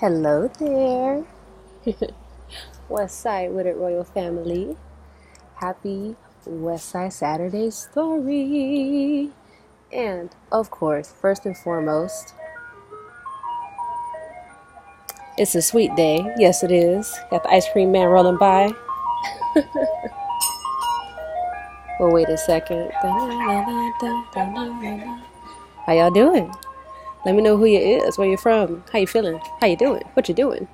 Hello there, West Side with it Royal Family. Happy West Side Saturday story. And of course, first and foremost, it's a sweet day. Yes, it is. Got the ice cream man rolling by. Well, wait a second. How y'all doing? Let me know who you is, where you're from, how you feeling, how you doing, what you doing.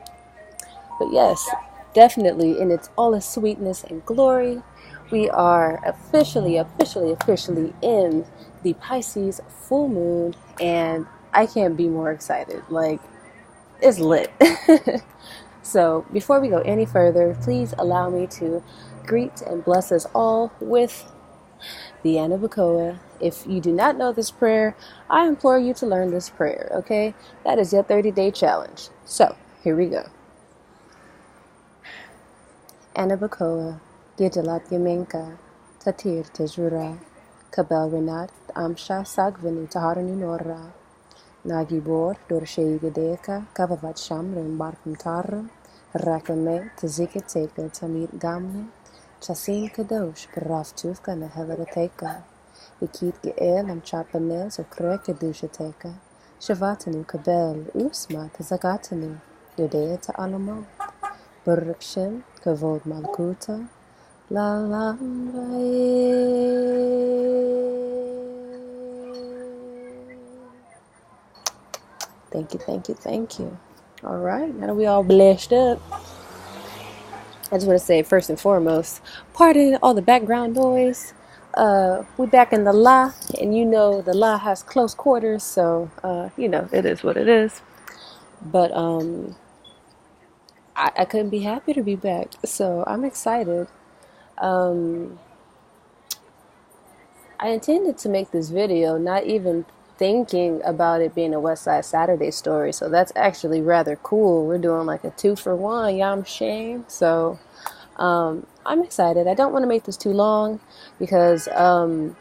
But yes, definitely in its all its sweetness and glory, we are officially in the Pisces full moon, and I can't be more excited. Like, it's lit. So before we go any further, please allow me to greet and bless us all with the Anabacoa. If you do not know this prayer, I implore you to learn this prayer, okay? That is your 30-day challenge. So, here we go. Anabacoa, Gijalat Yamenka, Tatir Tejura, Kabel Renat, Amsha Sagvani Taharani Nora, Nagibor, Dorsheigadeka, Kavavat Shamrim Barkum Taram, Rakame, Tazika Teka, Tamir Gamne, Chasin Kadosh, Braftufka, Nahevarateka, Ikit Geel, Amchapanes, or Kreka Dushateka, Shavatanu Kabel, Usma, Tazagatanu, Yodea to Alamo. Regression, Kavod Malkuta, La Lambae. Thank you. All right, now that we all blessed up, I just want to say first and foremost, pardon all the background noise. We back in the La, and you know the La has close quarters, so it is what it is. But I couldn't be happy to be back, so I'm excited. I intended to make this video not even thinking about it being a West Side Saturday story, so that's actually rather cool. We're doing like a 2-for-1, yam shame. So I'm excited. I don't want to make this too long because the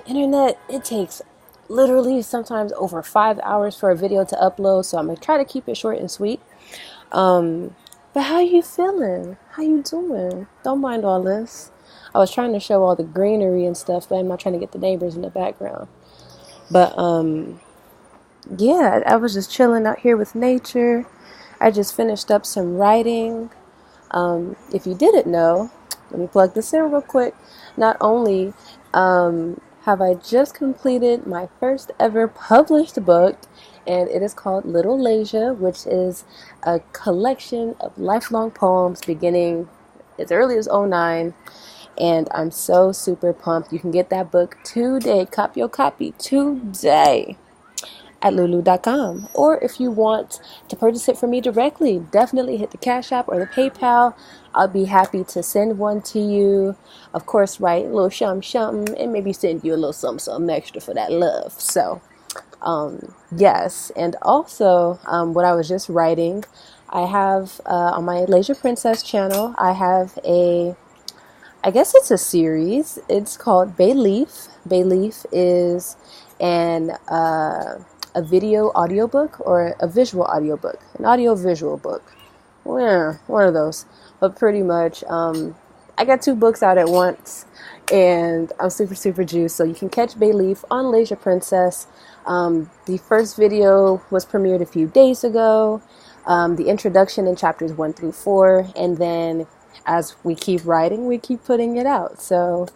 internet, it takes literally sometimes over 5 hours for a video to upload, so I'm going to try to keep it short and sweet. But how you feeling? How you doing? Don't mind all this. I was trying to show all the greenery and stuff, but I'm not trying to get the neighbors in the background. But yeah, I was just chilling out here with nature. I just finished up some writing. If you didn't know, let me plug this in real quick. Not only have I just completed my first ever published book, and it is called Little Laysia, which is a collection of lifelong poems beginning as early as '09. And I'm so super pumped. You can get that book today. Cop your copy today at lulu.com. Or if you want to purchase it from me directly, definitely hit the Cash App or the PayPal. I'll be happy to send one to you. Of course, write a little something and maybe send you a little something extra for that love. So, yes. And also, what I was just writing, I have on my Laysia Princess channel, I have I guess it's a series. It's called Bay Leaf. Bay Leaf is a video audiobook or a visual audiobook, an audio visual book. Yeah, one of those. But pretty much, I got 2 books out at once, and I'm super juiced. So you can catch Bay Leaf on Laysia Princess. The first video was premiered a few days ago. The introduction in chapters 1 through 4, and then as we keep writing, we keep putting it out. So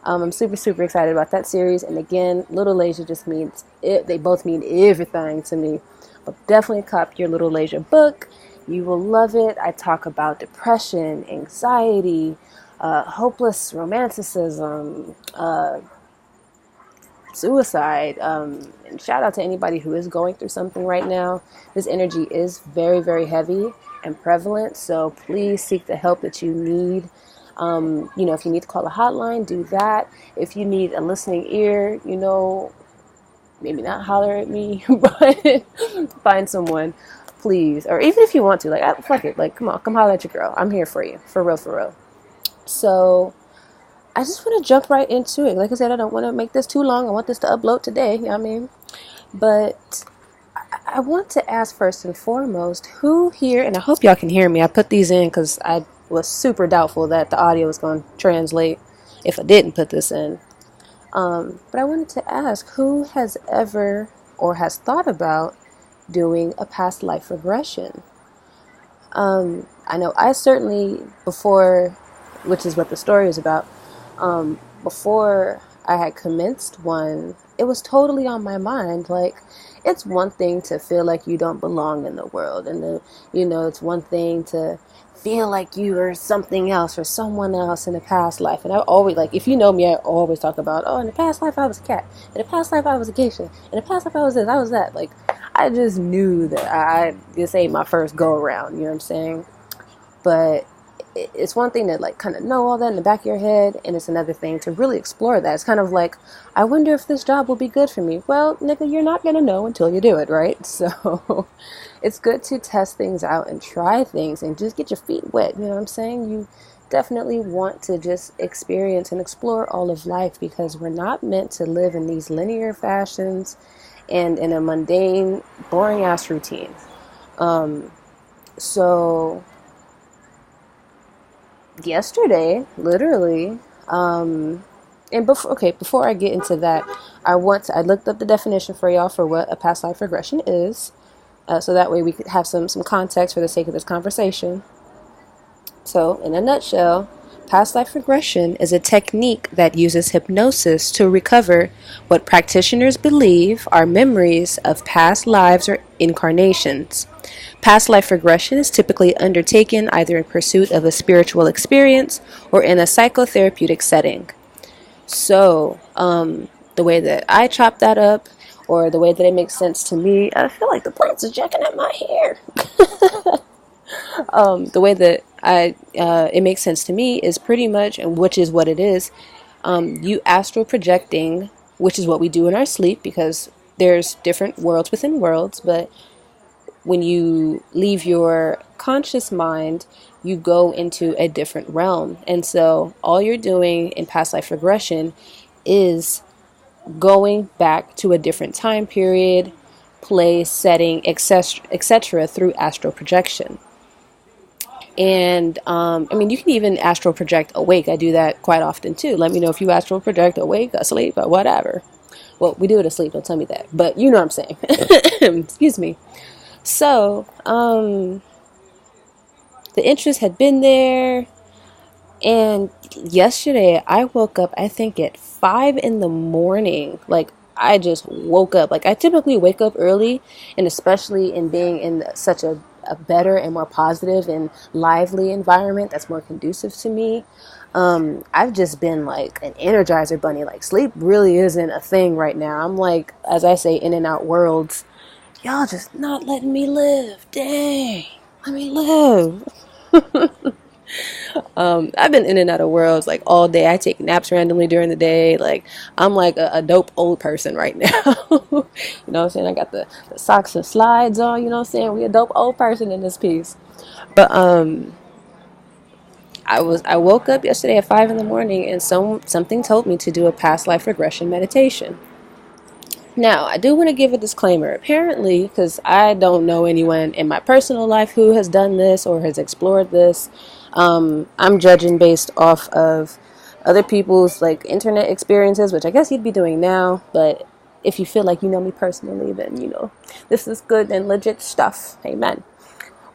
I'm super excited about that series. And again, Little Laysia just means it. They both mean everything to me. But definitely cop your Little Laysia book. You will love it. I talk about depression, anxiety, hopeless romanticism, suicide, and shout out to anybody who is going through something right now. This energy is very heavy and prevalent, so please seek the help that you need. If you need to call a hotline, do that. If you need a listening ear, maybe not holler at me, but find someone, please. Or even if you want to, like, fuck it, like, come on, come holler at your girl. I'm here for you, for real. So I just want to jump right into it. Like I said, I don't want to make this too long. I want this to upload today, you know what I mean? But I want to ask first and foremost, who here, and I hope y'all can hear me. I put these in because I was super doubtful that the audio was going to translate if I didn't put this in. But I wanted to ask, who has ever or has thought about doing a past life regression? I know I certainly, before, which is what the story is about, before I had commenced one, it was totally on my mind. Like, it's one thing to feel like you don't belong in the world, and it's one thing to feel like you are something else or someone else in a past life. And I always, like, if you know me, I always talk about, oh, in the past life I was a cat, in the past life I was a geisha, in the past life I was this, I was that. Like, I just knew that this ain't my first go around, you know what I'm saying? But it's one thing to like kind of know all that in the back of your head, and it's another thing to really explore that. It's kind of like, I wonder if this job will be good for me. Well, nigga, you're not gonna know until you do it, right? So it's good to test things out and try things and just get your feet wet, you know what I'm saying? You definitely want to just experience and explore all of life, because we're not meant to live in these linear fashions and in a mundane, boring ass routine. So yesterday, literally, and before I get into that, I looked up the definition for y'all for what a past life regression is, so that way we could have some context for the sake of this conversation. So, in a nutshell, past life regression is a technique that uses hypnosis to recover what practitioners believe are memories of past lives or incarnations. Past life regression is typically undertaken either in pursuit of a spiritual experience or in a psychotherapeutic setting. So, the way that I chop that up, or the way that it makes sense to me, I feel like the plants are jacking at my hair. The way that it makes sense to me is pretty much, and which is what it is, you astral projecting, which is what we do in our sleep, because there's different worlds within worlds, but when you leave your conscious mind, you go into a different realm. And so all you're doing in past life regression is going back to a different time period, place, setting, etc. through astral projection. And you can even astral project awake. I do that quite often too. Let me know if you astral project awake, asleep, or whatever. Well, we do it asleep, don't tell me that, but you know what I'm saying. Excuse me. So, the interest had been there, and yesterday I woke up, I think at 5 in the morning. Like, I just woke up. Like, I typically wake up early, and especially in being in such a better and more positive and lively environment that's more conducive to me. I've just been like an energizer bunny. Like, sleep really isn't a thing right now. I'm like, as I say, in and out worlds. Y'all just not letting me live. Dang. Let me live. I've been in and out of worlds like all day. I take naps randomly during the day. Like, I'm like a dope old person right now. You know what I'm saying? I got the socks and slides on, you know what I'm saying? We a dope old person in this piece. But I woke up yesterday at 5 in the morning, and something told me to do a past life regression meditation. Now, I do want to give a disclaimer. Apparently, because I don't know anyone in my personal life who has done this or has explored this, I'm judging based off of other people's like internet experiences, which I guess you'd be doing now. But if you feel like you know me personally, then this is good and legit stuff. Amen.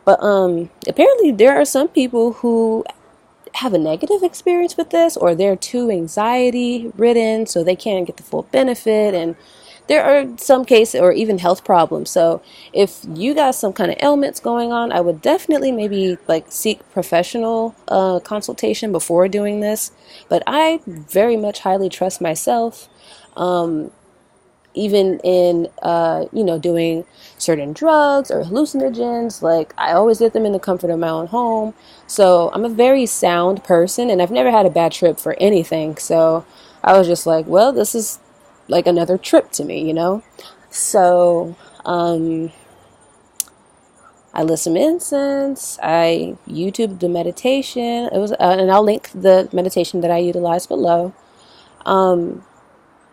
But apparently, there are some people who have a negative experience with this, or they're too anxiety ridden, so they can't get the full benefit, and there are some cases or even health problems. So if you got some kind of ailments going on, I would definitely maybe like seek professional consultation before doing this. But I very much highly trust myself, even in doing certain drugs or hallucinogens. Like, I always did them in the comfort of my own home. So I'm a very sound person, and I've never had a bad trip for anything. So I was just like, well, this is like another trip to me, So I lit some incense. I YouTubed the meditation. It was, and I'll link the meditation that I utilized below. But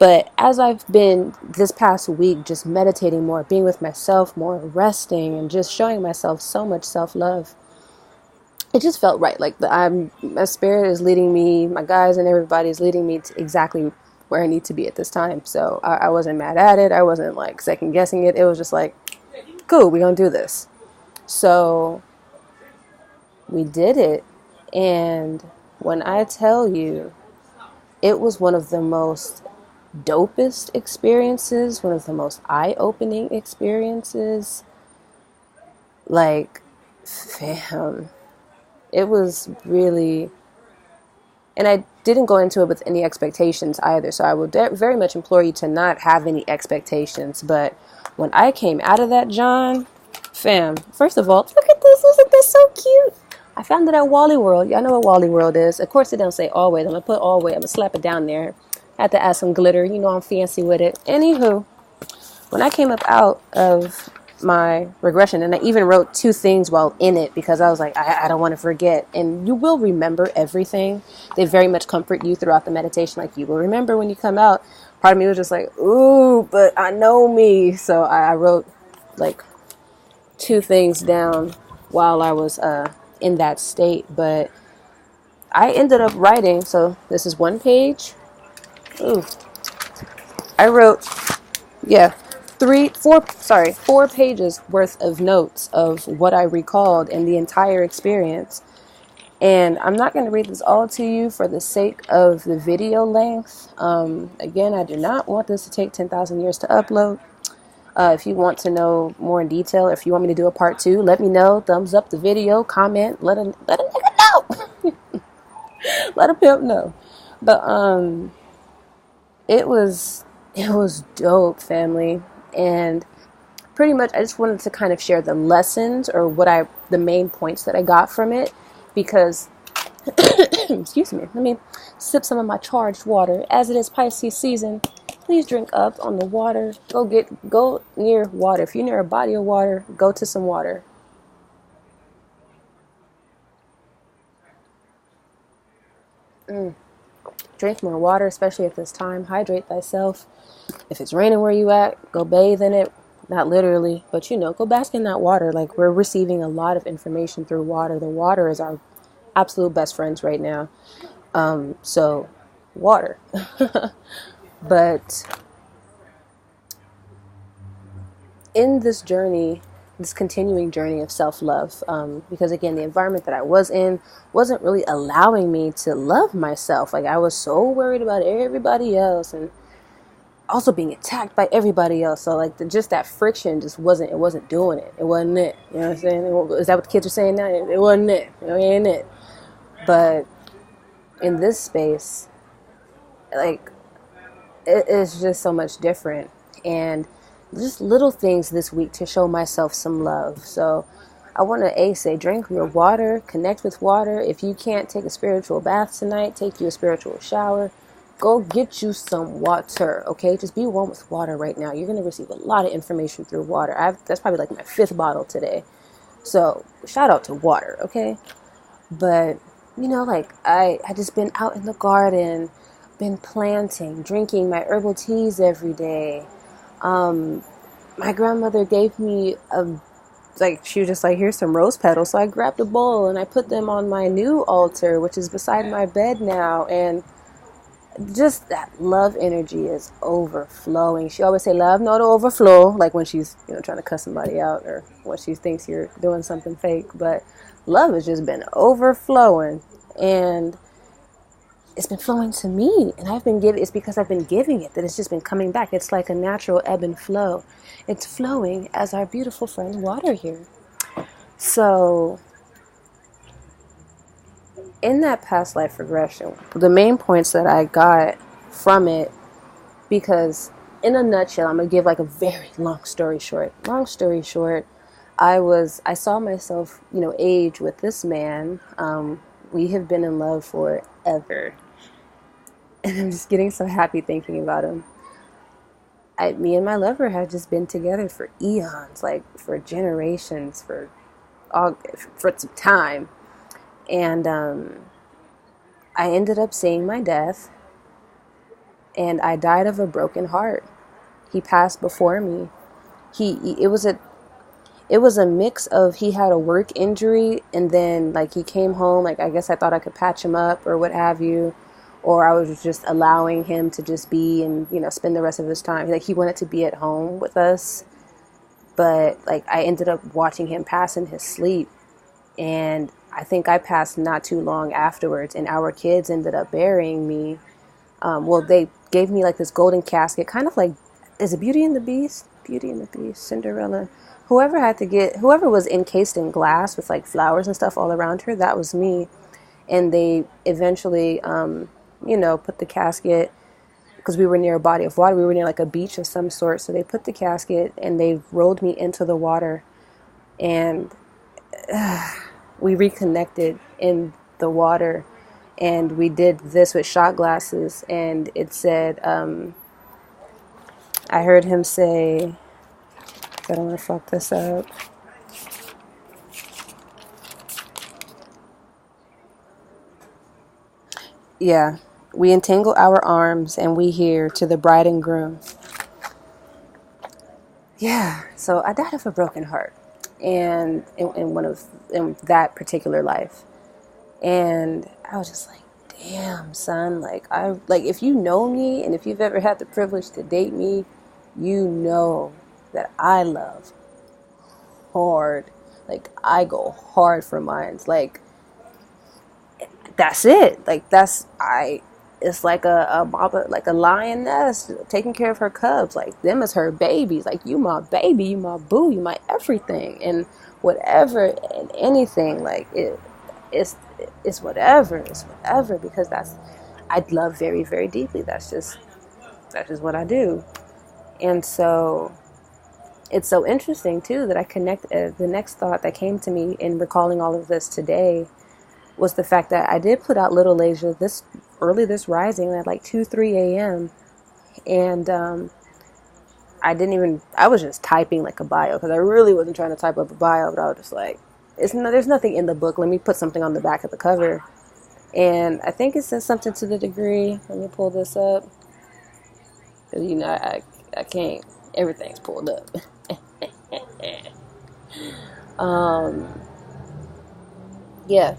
But as I've been this past week just meditating more, being with myself more, resting, and just showing myself so much self-love, it just felt right. Like my spirit is leading me, my guys and everybody is leading me to exactly where I need to be at this time. So I wasn't mad at it. I wasn't like second guessing it. It was just like, cool, we're going to do this. So we did it. And when I tell you, it was one of the most dopest experiences, one of the most eye-opening experiences. Like, fam, it was really, and I didn't go into it with any expectations either, so I would very much implore you to not have any expectations. But when I came out of that, John, fam, first of all, look at this, isn't this so cute? I found it at Wally World. Y'all know what Wally World is. Of course, it don't say always. I'm going to put always. I'm going to slap it down there. I had to add some glitter. You know I'm fancy with it. Anywho, when I came up out of my regression, and I even wrote 2 things while in it because I was like, I don't want to forget. And you will remember everything. They very much comfort you throughout the meditation. Like, you will remember when you come out. Part of me was just like, ooh, but I know me. So I wrote like 2 things down while I was in that state. But I ended up writing, so this is 1 page. Ooh. I wrote, 4 pages worth of notes of what I recalled and the entire experience. And I'm not going to read this all to you for the sake of the video length. Again, I do not want this to take 10,000 years to upload. If you want to know more in detail, if you want me to do a part 2, let me know. Thumbs up the video, comment, let a nigga know. Let a pimp know. But it was dope, family. And pretty much I just wanted to kind of share the lessons or the main points that I got from it, because excuse me, let me sip some of my charged water. As it is Pisces season, please drink up on the water. Go near water. If you're near a body of water, go to some water. Drink more water, especially at this time. Hydrate thyself. If it's raining where you at, go bathe in it. Not literally, but go bask in that water. Like, we're receiving a lot of information through water. The water is our absolute best friends right now. So water. But in this journey, this continuing journey of self-love, because again, the environment that I was in wasn't really allowing me to love myself. Like, I was so worried about everybody else and also being attacked by everybody else. So like just that friction just wasn't doing it. It wasn't it. You know what I'm saying? Is that what the kids are saying now? It wasn't it. It ain't it. But in this space, like, it is just so much different. And just little things this week to show myself some love. So I want to say drink your water, connect with water. If you can't take a spiritual bath tonight, take you a spiritual shower. Go get you some water, okay? Just be one with water right now. You're going to receive a lot of information through water. That's probably like my 5th bottle today. So shout out to water, okay? But, like I just been out in the garden, been planting, drinking my herbal teas every day. My grandmother gave me she was just like, here's some rose petals. So I grabbed a bowl and I put them on my new altar, which is beside my bed now. And just that love energy is overflowing. She always say love not to overflow, like when she's trying to cuss somebody out or when she thinks you're doing something fake. But love has just been overflowing, and it's been flowing to me, and it's because I've been giving it that it's just been coming back. It's like a natural ebb and flow. It's flowing as our beautiful friend water here. So in that past life regression, the main points that I got from it, because in a nutshell, I'm going to give like a very long story short. I saw myself, age with this man. We have been in love forever. And I'm just getting so happy thinking about him. Me and my lover had just been together for eons, like for generations, for some time. And I ended up seeing my death. and I died of a broken heart. He passed before me. It was a mix of, he had a work injury, and then like he came home, like I guess I thought I could patch him up or what have you, or I was just allowing him to just be and, you know, spend the rest of his time. Like he wanted to be at home with us, but like I ended up watching him pass in his sleep, and I think I passed not too long afterwards, and our kids ended up burying me. Well, they gave me like this golden casket, kind of like, is it Beauty and the Beast? Beauty and the Beast, Cinderella. Whoever was encased in glass with like flowers and stuff all around her, that was me. And they eventually, you know, put the casket, because we were near a body of water. We were near like a beach of some sort. So they put the casket and they rolled me into the water. And we reconnected in the water. And we did this with shot glasses. And it said, I heard him say, I don't want to fuck this up. Yeah. We entangle our arms and we hear to the bride and groom. Yeah. So I died of a broken heart, and in that particular life. And I was just like, damn, son, like if you know me and if you've ever had the privilege to date me, you know that I love hard. Like I go hard for mine. Like that's it. Like it's like a mama, like a lioness taking care of her cubs. Like them is her babies. Like you my baby, you my boo, you my everything, and whatever and anything. Like it's whatever, because I love very, very deeply. That's just what I do. And so it's so interesting too that I connect, the next thought that came to me in recalling all of this today was the fact that I did put out Little Laysia this rising at like 2-3 a.m. and I was just typing like a bio, because I really wasn't trying to type up a bio, but I was just like, there's nothing in the book, let me put something on the back of the cover. And I think it says something to the degree, let me pull this up, because you know I can't, everything's pulled up. Yeah.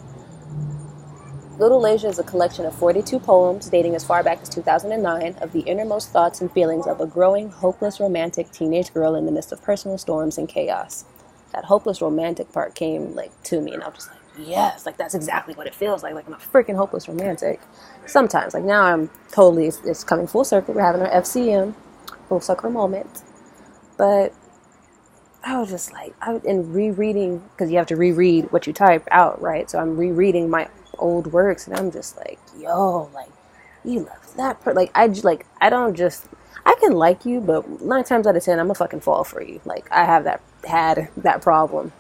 Little Laysia is a collection of 42 poems dating as far back as 2009 of the innermost thoughts and feelings of a growing, hopeless, romantic teenage girl in the midst of personal storms and chaos. That hopeless romantic part came like to me, and I was just like, yes, like that's exactly what it feels like I'm a freaking hopeless romantic. Sometimes, like now I'm totally, it's coming full circle. We're having our FCM, full circle moment. But I was just like, in rereading, because you have to reread what you type out, right? So I'm rereading my old works, and I'm just like, yo, like, you love that like I don't just, I can like you, but 9 times out of 10 I'm gonna fucking fall for you. Like I had that problem.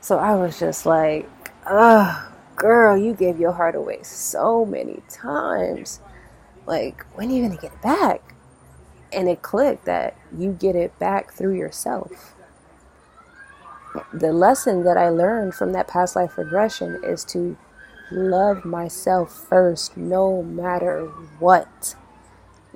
So I was just like, girl, you gave your heart away so many times, like when are you gonna get it back? And it clicked that you get it back through yourself. The lesson that I learned from that past life regression is to love myself first, no matter what.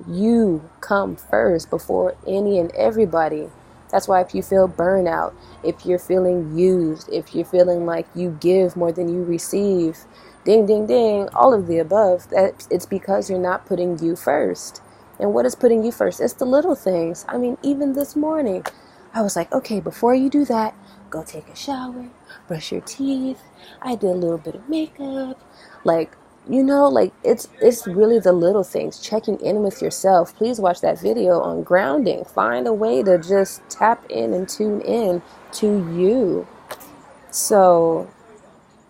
You come first before any and everybody. That's why if you feel burnout, if you're feeling used, if you're feeling like you give more than you receive, ding, ding, ding, all of the above, that it's because you're not putting you first. And what is putting you first? It's the little things. I mean, even this morning, I was like, okay, before you do that, go take a shower, brush your teeth. I did a little bit of makeup. Like, you know, like it's really the little things, checking in with yourself. Please watch that video on grounding. Find a way to just tap in and tune in to you. So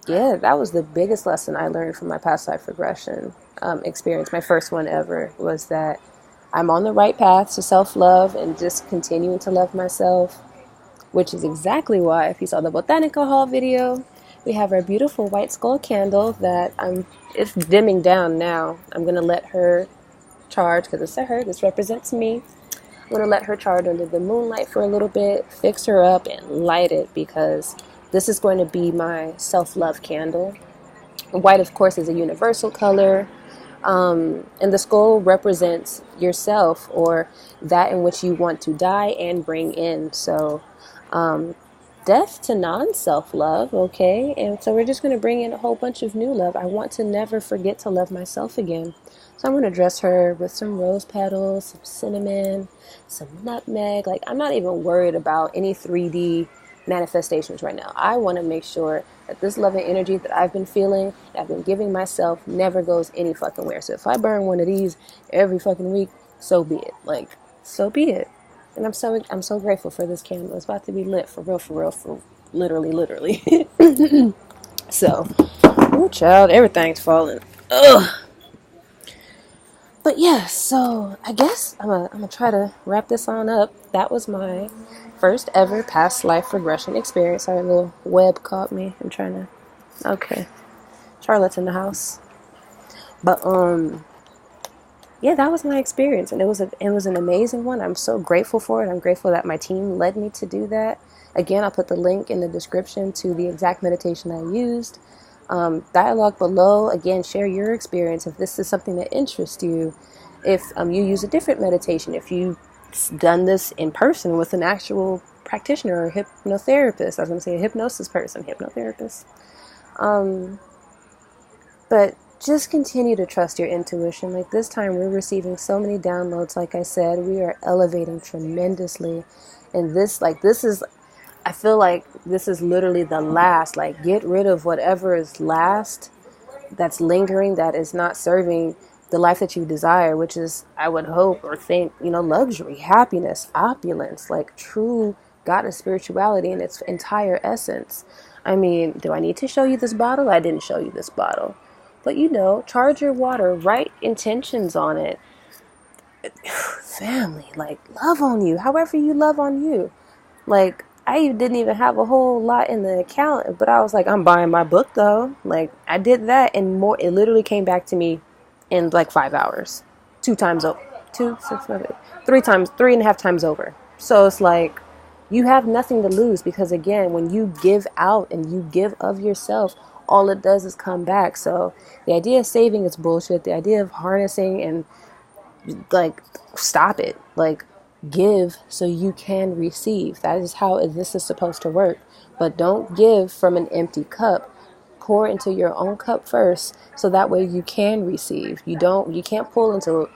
yeah, that was the biggest lesson I learned from my past life regression experience. My first one ever was that I'm on the right path to self-love and just continuing to love myself, which is exactly why, if you saw the botanical haul video, we have our beautiful white skull candle that it's dimming down now. I'm going to let her charge, because it's a her, this represents me. I'm going to let her charge under the moonlight for a little bit, fix her up, and light it, because this is going to be my self-love candle. White, of course, is a universal color. And the skull represents yourself, or that in which you want to die and bring in. So death to non-self-love, okay? And so we're just going to bring in a whole bunch of new love. I want to never forget to love myself again. So I'm going to dress her with some rose petals, some cinnamon, some nutmeg. Like, I'm not even worried about any 3D manifestations right now. I want to make sure that this loving energy that I've been feeling, that I've been giving myself, never goes any fucking where. So if I burn one of these every fucking week, so be it. Like, so be it. And I'm so grateful for this candle. It's about to be lit for real, for literally. So, oh child, everything's falling. Ugh. But yeah, so I guess I'm gonna try to wrap this on up. That was my first ever past life regression experience. Our little web caught me. I'm trying to. Okay, Charlotte's in the house. But yeah, that was my experience, and it was an amazing one. I'm so grateful for it. I'm grateful that my team led me to do that. Again, I'll put the link in the description to the exact meditation I used. Dialogue below. Again, share your experience if this is something that interests you. If you use a different meditation, if you've done this in person with an actual practitioner or hypnotherapist. I was going to say a hypnosis person, hypnotherapist. But just continue to trust your intuition. Like, this time we're receiving so many downloads. Like I said, we are elevating tremendously. And this is, I feel like this is literally the last. Like, get rid of whatever is last, that's lingering, that is not serving the life that you desire, which is, I would hope or think, luxury, happiness, opulence, like true goddess spirituality in its entire essence. I mean, do I need to show you this bottle? I didn't show you this bottle. But charge your water, write intentions on it. Family, like, love on you, however you love on you. Like, I didn't even have a whole lot in the account, but I was like, I'm buying my book though. Like, I did that and more. It literally came back to me in like 5 hours. 2 times over. 3.5 times over. So it's like, you have nothing to lose, because again, when you give out and you give of yourself, all it does is come back. So the idea of saving is bullshit. The idea of harnessing and like, stop it. Like, give so you can receive. That is how this is supposed to work. But don't give from an empty cup. Pour into your own cup first, so that way you can receive. You can't pour into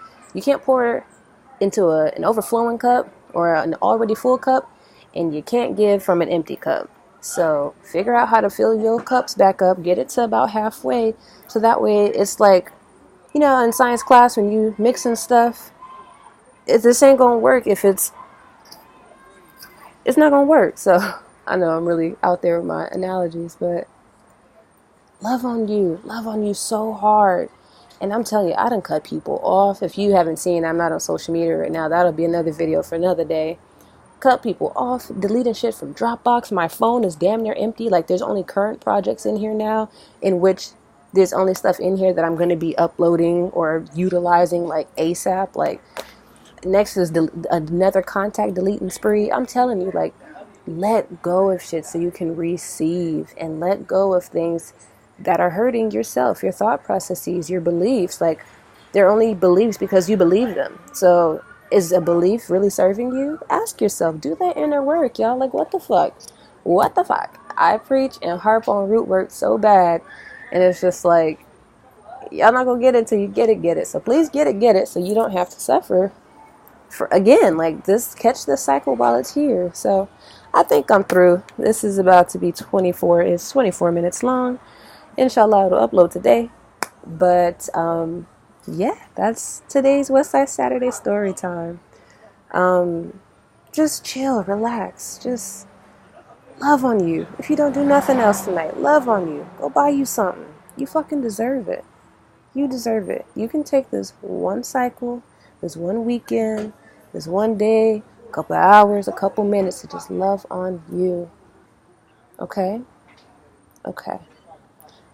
an overflowing cup or an already full cup, and you can't give from an empty cup. So figure out how to fill your cups back up, get it to about halfway, so that way it's like, in science class when you mixing stuff, this ain't gonna work if it's not gonna work. So I know I'm really out there with my analogies, but love on you so hard. And I'm telling you, I done cut people off. If you haven't seen, I'm not on social media right now. That'll be another video for another day. Cut people off, deleting shit from Dropbox. My phone is damn near empty. Like, there's only current projects in here now, in which there's only stuff in here that I'm going to be uploading or utilizing like ASAP. Like, next is another contact deleting spree. I'm telling you, like, let go of shit so you can receive, and let go of things that are hurting yourself, your thought processes, your beliefs. Like, they're only beliefs because you believe them. So is a belief really serving you? Ask yourself, do that inner work, y'all. Like, what the fuck? I preach and harp on root work so bad, and it's just like, y'all not gonna get it till you get it. So please get it so you don't have to suffer for, again, like this. Catch this cycle while it's here. So I think I'm through. This is about to be 24 minutes long. Inshallah, it'll upload today. But yeah, that's today's Westside Saturday story time. Just chill, relax, just love on you. If you don't do nothing else tonight, love on you. Go buy you something. You fucking deserve it. You deserve it. You can take this one cycle, this one weekend, this one day, a couple hours, a couple minutes to just love on you. Okay? Okay.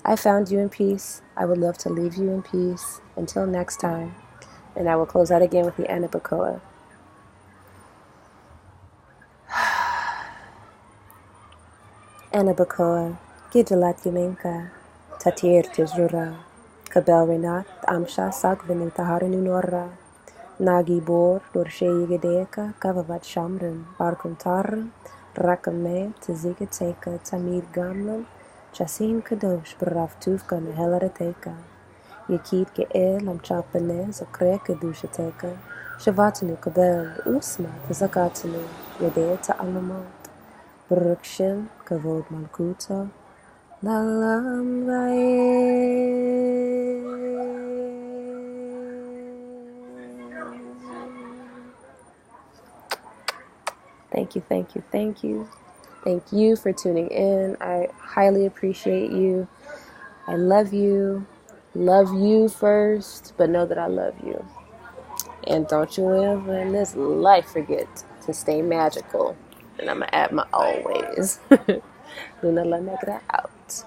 I found you in peace. I would love to leave you in peace. Until next time. And I will close out again with the Anabacoa. Anabacoa, Gijalat Yumenka, Tatir Tijura, Kabel Renat. Amsha Sagvenu Taharinu Norra. Nagibor, Dorsheyegedeka, Kavavat Shamrim, Barkuntar, Rakame, Tzigateka, Tamir Gamlam, Chasin Kadosh, Baraftufka, Nehelarateka, Yakit Geel, Amchapane, Zakreka Dushateka, Shavatanu Kabel, Usma, Tazakatanu, Yedeta Alamot, Brukshin, Kavod Malkuta, Lalam Thank you, thank you, thank you. Thank you for tuning in. I highly appreciate you. I love you. Love you first, but know that I love you. And don't you ever in this life forget to stay magical. And I'm going to add my always. Luna La Negra out.